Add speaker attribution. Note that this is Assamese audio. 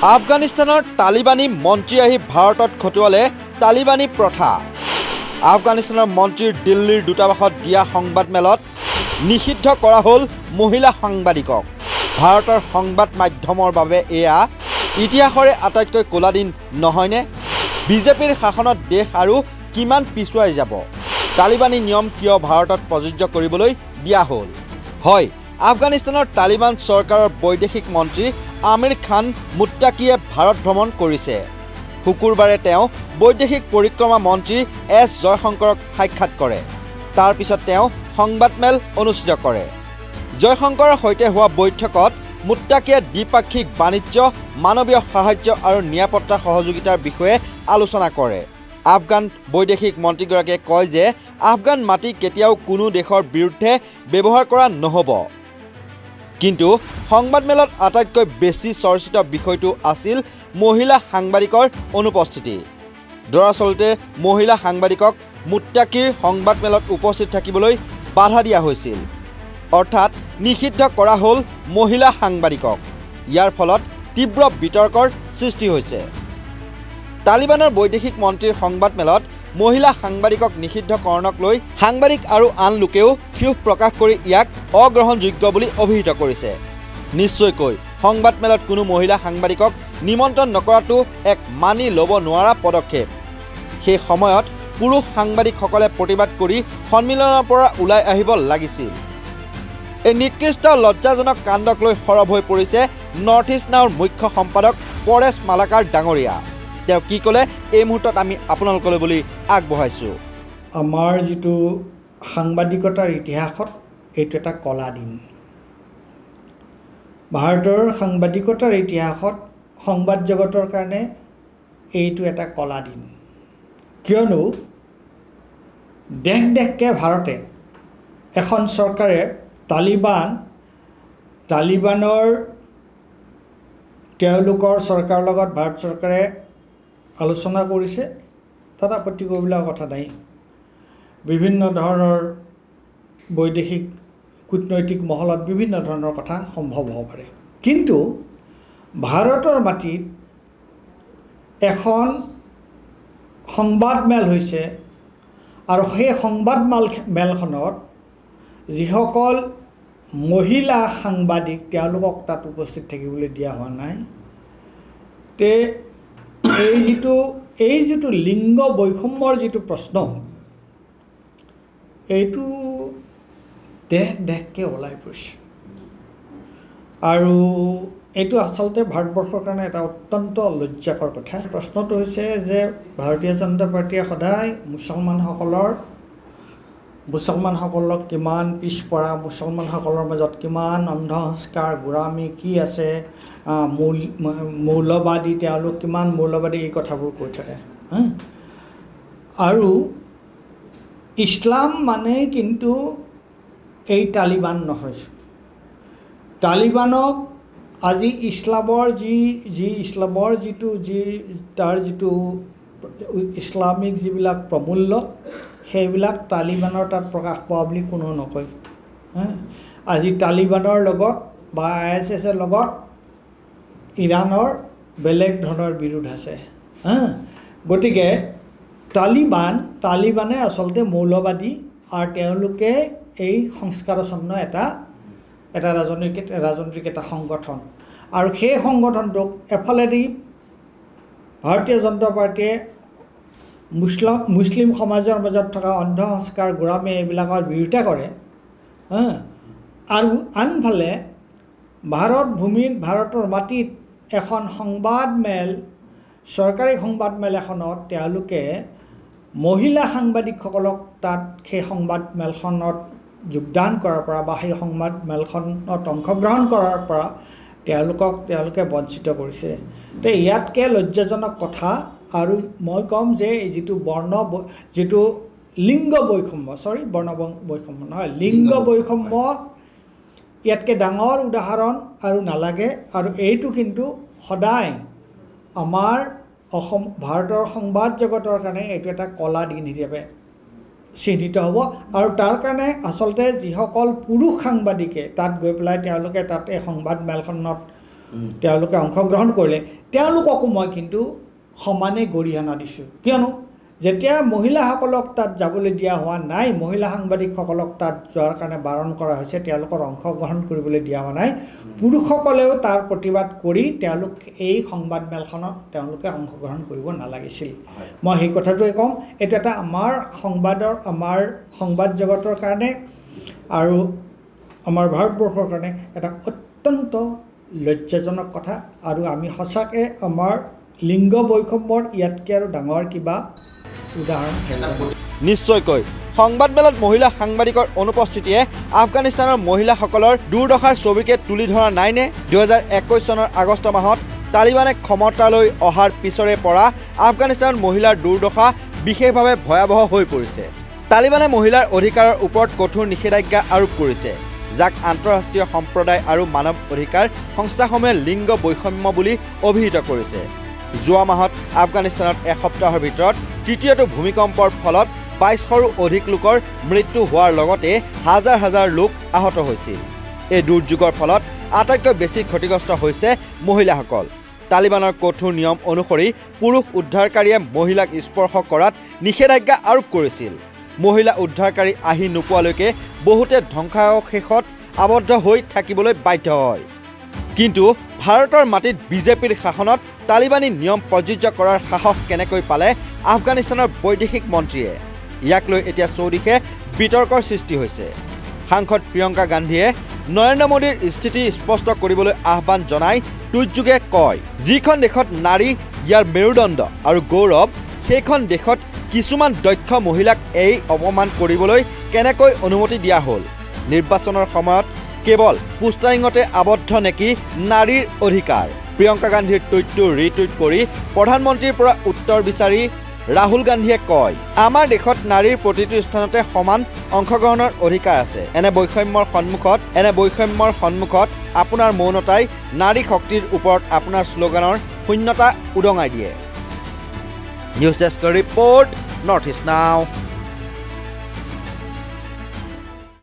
Speaker 1: আফগানিস্তানৰ তালিবানী মন্ত্ৰী আহি ভাৰতত খটুৱালে তালিবানী প্ৰথা। আফগানিস্তানৰ মন্ত্ৰীৰ দিল্লীৰ দূতাবাসত দিয়া সংবাদমেলত নিষিদ্ধ কৰা হ'ল মহিলা সাংবাদিকক। ভাৰতৰ সংবাদ মাধ্যমৰ বাবে এয়া ইতিহাসৰে আটাইতকৈ ক'লা দিন নহয়নে? বিজেপিৰ শাসনত দেশ আৰু কিমান পিছুৱাই যাব? তালিবানী নিয়ম কিয় ভাৰতত প্ৰযোজ্য কৰিবলৈ দিয়া হ'ল? হয়, আফগানিস্তানৰ তালিবান চৰকাৰৰ বৈদেশিক মন্ত্ৰী আমিৰ খান মুত্তাকিয়ে ভাৰত ভ্ৰমণ কৰিছে। শুকুৰবাৰে তেওঁ বৈদেশিক পৰিক্ৰমা মন্ত্ৰী এছ জয়শংকৰক সাক্ষাৎ কৰে। তাৰ পিছত তেওঁ সংবাদমেল অনুষ্ঠিত কৰে। জয়শংকৰৰ সৈতে হোৱা বৈঠকত মুত্তাকিয়ে দ্বিপাক্ষিক বাণিজ্য, মানৱীয় সাহায্য আৰু নিৰাপত্তা সহযোগিতাৰ বিষয়ে আলোচনা কৰে। আফগান বৈদেশিক মন্ত্ৰীগৰাকীয়ে কয় যে আফগান মাটি কেতিয়াও কোনো দেশৰ বিৰুদ্ধে ব্যৱহাৰ কৰা নহ'ব। কিন্তু সংবাদমেলত আটাইতকৈ বেছি চৰ্চিত বিষয়টো আছিল মহিলা সাংবাদিকৰ অনুপস্থিতি। দৰাচলতে মহিলা সাংবাদিকক মুত্তাকিৰ সংবাদমেলত উপস্থিত থাকিবলৈ বাধা দিয়া হৈছিল, অৰ্থাৎ নিষিদ্ধ কৰা হ'ল মহিলা সাংবাদিকক। ইয়াৰ ফলত তীব্ৰ বিতৰ্কৰ সৃষ্টি হৈছে। তালিবানৰ বৈদেশিক মন্ত্ৰীৰ সংবাদমেলত মহিলা সাংবাদিকক নিষিদ্ধকৰণক লৈ সাংবাদিক আৰু আন লোকেও ক্ষোভ প্ৰকাশ কৰি ইয়াক অগ্ৰহণযোগ্য বুলি অভিহিত কৰিছে। নিশ্চয়কৈ সংবাদমেলত কোনো মহিলা সাংবাদিকক নিমন্ত্ৰণ নকৰাটো এক মানি ল'ব নোৱাৰা পদক্ষেপ। সেই সময়ত পুৰুষ সাংবাদিকসকলে প্ৰতিবাদ কৰি সন্মিলনৰ পৰা ওলাই আহিব লাগিছিল। এই নিকৃষ্ট লজ্জাজনক কাণ্ডক লৈ সৰব হৈ পৰিছে নৰ্থ ইষ্ট নাওৰ মুখ্য সম্পাদক পৰেশ মালাকাৰ ডাঙৰীয়া। তেওঁ কি ক'লে এই মুহূৰ্তত আমি আপোনালোকলৈ বুলি আগবঢ়াইছোঁ।
Speaker 2: আমাৰ যিটো সাংবাদিকতাৰ ইতিহাসত এইটো এটা কলা দিন। ভাৰতৰ সাংবাদিকতাৰ ইতিহাসত সংবাদ জগতৰ কাৰণে এইটো এটা কলা দিন। কিয়নো দেশকে ভাৰতে এখন চৰকাৰে তালিবানৰ তেওঁলোকৰ চৰকাৰৰ লগত ভাৰত চৰকাৰে আলোচনা কৰিছে, তাত আপত্তি কৰিবলগীয়া কথা নাই। বিভিন্ন ধৰণৰ বৈদেশিক কূটনৈতিক মহলত বিভিন্ন ধৰণৰ কথা সম্ভৱ হ'ব পাৰে। কিন্তু ভাৰতৰ মাটিত এখন সংবাদমেল হৈছে আৰু সেই সংবাদমেলখনত যিসকল মহিলা সাংবাদিক তেওঁলোকক তাত উপস্থিত থাকিবলৈ দিয়া হোৱা নাই। তে এই যিটো লিংগ বৈষম্যৰ যিটো প্ৰশ্ন, এইটো দেশকে ওলাই পৰিছে। আৰু এইটো আচলতে ভাৰতবৰ্ষৰ কাৰণে এটা অত্যন্ত লজ্জাকৰ কথা। প্ৰশ্নটো হৈছে যে ভাৰতীয় জনতা পাৰ্টীয়ে সদায় মুছলমানসকলক কিমান পিছপৰা, মুছলমানসকলৰ মাজত কিমান অন্ধসংস্কাৰ, গোড়ামী কি আছে, মৌলবাদী, তেওঁলোক কিমান মৌলবাদী, এই কথাবোৰ কৈ থাকে। আৰু ইছলাম মানে কিন্তু এই তালিবান নহয়। তালিবানক আজি ইছলামৰ তাৰ যিটো ইছলামিক যিবিলাক প্ৰমূল্য, সেইবিলাক তালিবানৰ তাত প্ৰকাশ পোৱা বুলি কোনো নকয়। আজি তালিবানৰ লগত বা ISISৰ লগত ইৰাণৰ বেলেগ ধৰণৰ বিৰোধ আছে। গতিকে তালিবানে আচলতে মৌলবাদী আৰু তেওঁলোকে এই সংস্কাৰচ্ছন্ন এটা ৰাজনৈতিক এটা সংগঠন। আৰু সেই সংগঠনটোক এফালেদি ভাৰতীয় জনতা পাৰ্টীয়ে মুছলিম সমাজৰ মাজত থকা অন্ধসংস্কাৰ, গোড়ামী এইবিলাকৰ বিৰোধিতা কৰে। আৰু আনফালে ভাৰতৰ মাটিত এখন চৰকাৰী সংবাদমেল এখনত তেওঁলোকে মহিলা সাংবাদিকসকলক তাত সেই সংবাদমেলখনত যোগদান কৰাৰ পৰা বা সেই সংবাদমেলখনত অংশগ্ৰহণ কৰাৰ পৰা তেওঁলোকে বঞ্চিত কৰিছে। তো ইয়াতকৈ লজ্জাজনক কথা আৰু মই ক'ম যে যিটো লিংগ বৈষম্য লিংগ বৈষম্য, ইয়াতকৈ ডাঙৰ উদাহৰণ আৰু নালাগে। আৰু এইটো কিন্তু সদায় আমাৰ ভাৰতৰ সংবাদ জগতৰ কাৰণে এইটো এটা কলা দিন হিচাপে চিহ্নিত হ'ব। আৰু তাৰ কাৰণে আচলতে যিসকল পুৰুষ সাংবাদিকে তাত গৈ পেলাই তেওঁলোকে তাত এই সংবাদমেলখনত তেওঁলোকে অংশগ্ৰহণ কৰিলে তেওঁলোককো মই কিন্তু সমানে গৰিহণা দিছোঁ কিয়নো যেতিয়া মহিলাসকলক তাত যাবলৈ দিয়া হোৱা নাই মহিলা সাংবাদিকসকলক তাত যোৱাৰ কাৰণে বাৰণ কৰা হৈছে তেওঁলোকৰ অংশগ্ৰহণ কৰিবলৈ দিয়া হোৱা নাই পুৰুষসকলেও তাৰ প্ৰতিবাদ কৰি তেওঁলোক এই সংবাদমেলখনত তেওঁলোকে অংশগ্ৰহণ কৰিব নালাগিছিল মই সেই কথাটোৱে ক'ম এইটো এটা আমাৰ সংবাদ জগতৰ কাৰণে আৰু আমাৰ ভাৰতবৰ্ষৰ কাৰণে এটা অত্যন্ত লজ্জাজনক কথা আৰু আমি সঁচাকৈ আমাৰ লিংগ বৈষম্যৰ ইয়াতকৈ আৰু ডাঙৰ কিবা উদাহৰণ
Speaker 1: নিশ্চয়কৈ সংবাদমেলত মহিলা সাংবাদিকৰ অনুপস্থিতিয়ে আফগানিস্তানৰ মহিলাসকলৰ দুৰ্দশাৰ ছবিকে তুলি ধৰা নাইনে 2021 চনৰ আগষ্ট মাহত তালিবানে ক্ষমতালৈ অহাৰ পিছৰে পৰা আফগানিস্তানৰ মহিলাৰ দুৰ্দশা বিশেষভাৱে ভয়াৱহ হৈ পৰিছে তালিবানে মহিলাৰ অধিকাৰৰ ওপৰত কঠোৰ নিষেধাজ্ঞা আৰোপ কৰিছে যাক আন্তঃৰাষ্ট্ৰীয় সম্প্ৰদায় আৰু মানৱ অধিকাৰ সংস্থাসমূহে লিংগ বৈষম্য বুলি অভিহিত কৰিছে যোৱা মাহত আফগানিস্তানত এসপ্তাহৰ ভিতৰত তৃতীয়টো ভূমিকম্পৰ ফলত ২২শৰো অধিক লোকৰ মৃত্যু হোৱাৰ লগতে হাজাৰ হাজাৰ লোক আহত হৈছিল এই দুৰ্যোগৰ ফলত আটাইতকৈ বেছি ক্ষতিগ্ৰস্ত হৈছে মহিলাসকল তালিবানৰ কঠোৰ নিয়ম অনুসৰি পুৰুষ উদ্ধাৰকাৰীয়ে মহিলাক স্পৰ্শ কৰাত নিষেধাজ্ঞা আৰোপ কৰিছিল মহিলা উদ্ধাৰকাৰী আহি নোপোৱালৈকে বহুতে ধ্বংসাৱশেষত আবদ্ধ হৈ থাকিবলৈ বাধ্য হয় কিন্তু ভাৰতৰ মাটিত বিজেপিৰ শাসনত তালিবানী নিয়ম প্ৰযোজ্য কৰাৰ সাহস কেনেকৈ পালে আফগানিস্তানৰ বৈদেশিক মন্ত্ৰীয়ে ইয়াক লৈ এতিয়া চৌদিশে বিতৰ্কৰ সৃষ্টি হৈছে সাংসদ প্ৰিয়ংকা গান্ধীয়ে নৰেন্দ্ৰ মোদীৰ স্থিতি স্পষ্ট কৰিবলৈ আহ্বান জনাই টুইটযোগে কয় যিখন দেশত নাৰী ইয়াৰ মেৰুদণ্ড আৰু গৌৰৱ সেইখন দেশত কিছুমান দক্ষ মহিলাক এই অপমান কৰিবলৈ কেনেকৈ অনুমতি দিয়া হ'ল নিৰ্বাচনৰ সময়ত কেৱল পোষ্টাৰিঙতে আবদ্ধ নেকি নাৰীৰ অধিকাৰ প্ৰিয়ংকা গান্ধীৰ টুইটটো ৰিটুইট কৰি প্ৰধানমন্ত্ৰীৰ পৰা উত্তৰ বিচাৰি ৰাহুল গান্ধীয়ে কয় আমাৰ দেশত নাৰীৰ প্ৰতিটো স্থানতে সমান অংশগ্ৰহণৰ অধিকাৰ আছে এনে বৈষম্যৰ সন্মুখত আপোনাৰ মৌনতাই নাৰী শক্তিৰ ওপৰত আপোনাৰ শ্লোগানৰ শূন্যতা উদঙাই দিয়ে নিউজ ডেস্কৰ ৰিপৰ্ট নৰ্থ ইষ্ট নাও